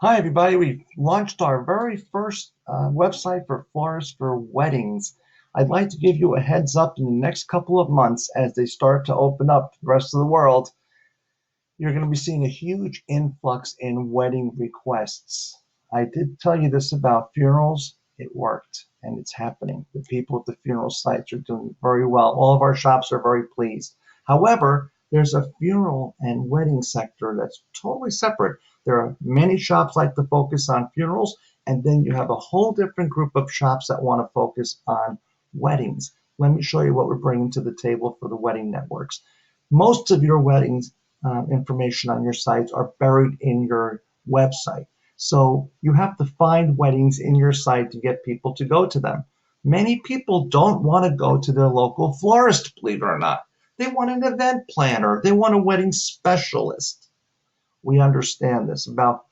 Hi, everybody. We've launched our very first website for florists for weddings. I'd like to give you a heads up in the next couple of months as they start to open up the rest of the world. You're going to be seeing a huge influx in wedding requests. I did tell you this about funerals. It worked and it's happening. The people at the funeral sites are doing very well. All of our shops are very pleased. However, there's a funeral and wedding sector that's totally separate. There are many shops like to focus on funerals, and then you have a whole different group of shops that want to focus on weddings. Let me show you what we're bringing to the table for the wedding networks. Most of your weddings information on your sites are buried in your website. So you have to find weddings in your site to get people to go to them. Many people don't want to go to their local florist, believe it or not. They want an event planner. They want a wedding specialist. We understand this. About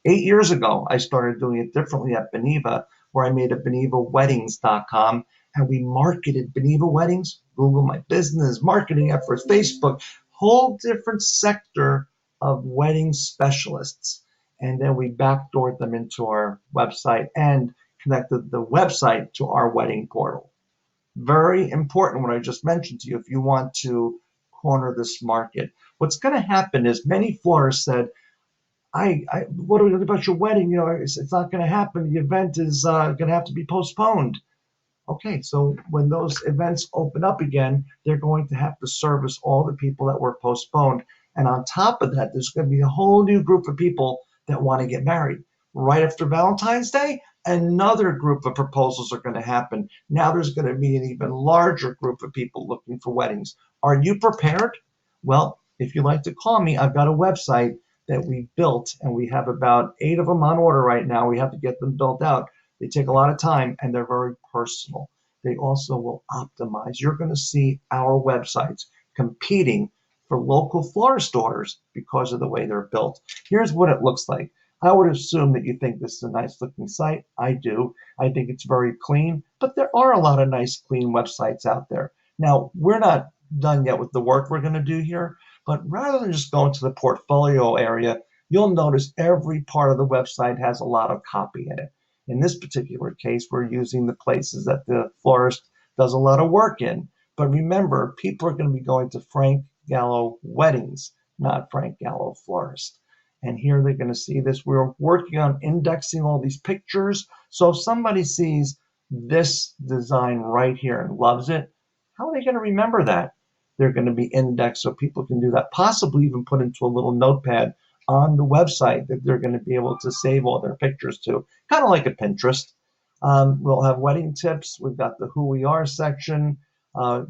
8 years ago, I started doing it differently at Beneva, where I made a BenevaWeddings.com and we marketed Beneva Weddings, Google My Business, marketing efforts, Facebook, whole different sector of wedding specialists. And then we backdoored them into our website and connected the website to our wedding portal. Very important what I just mentioned to you if you want to corner this market. What's going to happen is many florists said, what do we do about your wedding? It's not going to happen. The event is going to have to be postponed. Okay, so when those events open up again, they're going to have to service all the people that were postponed. And on top of that, there's going to be a whole new group of people that want to get married. Right after Valentine's Day, another group of proposals are going to happen. Now there's going to be an even larger group of people looking for weddings. Are you prepared? Well, if you'd like to call me, I've got a website that we built, and we have about 8 of them on order right now. We have to get them built out. They take a lot of time and they're very personal. They also will optimize. You're going to see our websites competing for local florist orders because of the way they're built. Here's what it looks like. I would assume that you think this is a nice looking site. I do. I think it's very clean, but there are a lot of nice, clean websites out there. Now, we're not done yet with the work we're going to do here, but rather than just going to the portfolio area, you'll notice every part of the website has a lot of copy in it. In this particular case, we're using the places that the florist does a lot of work in. But remember, people are going to be going to Frank Gallo Weddings, not Frank Gallo Florist. And here they're going to see this. We're working on indexing all these pictures. So if somebody sees this design right here and loves it, how are they going to remember that? They're going to be indexed so people can do that, possibly even put into a little notepad on the website that they're going to be able to save all their pictures to, kind of like a Pinterest. We'll have wedding tips. We've got the who we are section.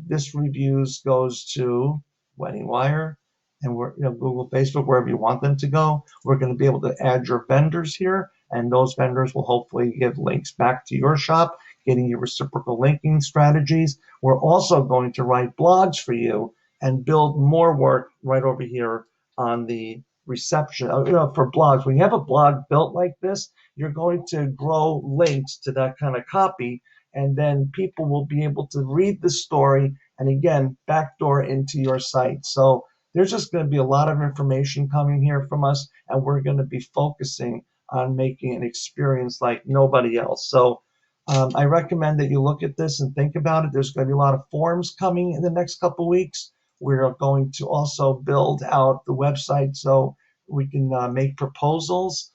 This reviews goes to Wedding Wire and Google, Facebook, wherever you want them to go. We're going to be able to add your vendors here, and those vendors will hopefully give links back to your shop, getting you reciprocal linking strategies. We're also going to write blogs for you and build more work right over here on the reception, for blogs. When you have a blog built like this, you're going to grow links to that kind of copy, and then people will be able to read the story and again, backdoor into your site. So there's just going to be a lot of information coming here from us, and we're going to be focusing on making an experience like nobody else. So I recommend that you look at this and think about it. There's going to be a lot of forms coming in the next couple of weeks. We're going to also build out the website so we can make proposals.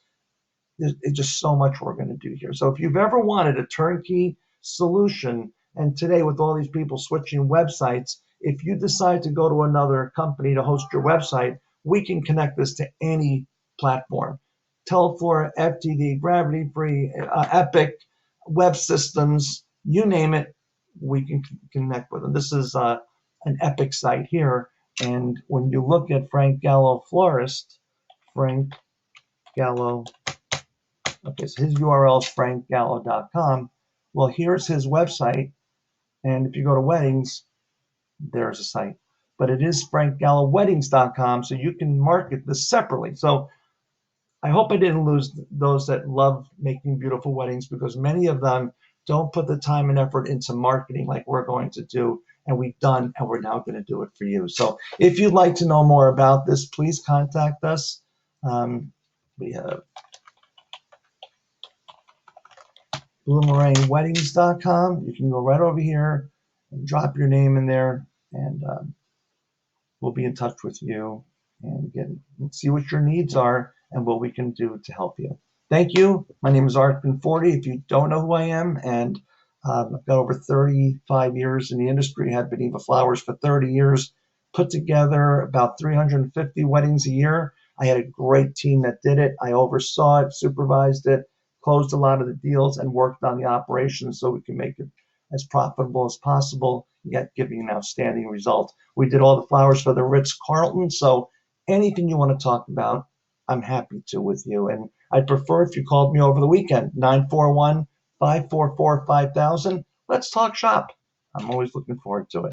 It's just so much we're going to do here. So if you've ever wanted a turnkey solution, and today with all these people switching websites, if you decide to go to another company to host your website, we can connect this to any platform. Teleflora, FTD, Gravity Free, Epic, Web Systems, you name it, we can connect with them. This is an Epic site here. And when you look at Frank Gallo Florist, Frank Gallo, okay, so his URL is frankgallo.com. Well, here's his website. And if you go to weddings, there's a site. But it is frankgalloweddings.com, so you can market this separately. So I hope I didn't lose those that love making beautiful weddings, because many of them don't put the time and effort into marketing like we're going to do. And we've done, and we're now going to do it for you. So if you'd like to know more about this, please contact us. We have BloomerangWeddings.com. You can go right over here and drop your name in there, and we'll be in touch with you and see what your needs are and what we can do to help you. Thank you. My name is Art Conforti. If you don't know who I am, and I've got over 35 years in the industry, had Beneva Flowers for 30 years, put together about 350 weddings a year. I had a great team that did it. I oversaw it, supervised it, closed a lot of the deals, and worked on the operations so we can make it as profitable as possible, yet giving an outstanding result. We did all the flowers for the Ritz-Carlton, so anything you want to talk about, I'm happy to with you. And I'd prefer if you called me over the weekend, 941-544-5000. Let's talk shop. I'm always looking forward to it.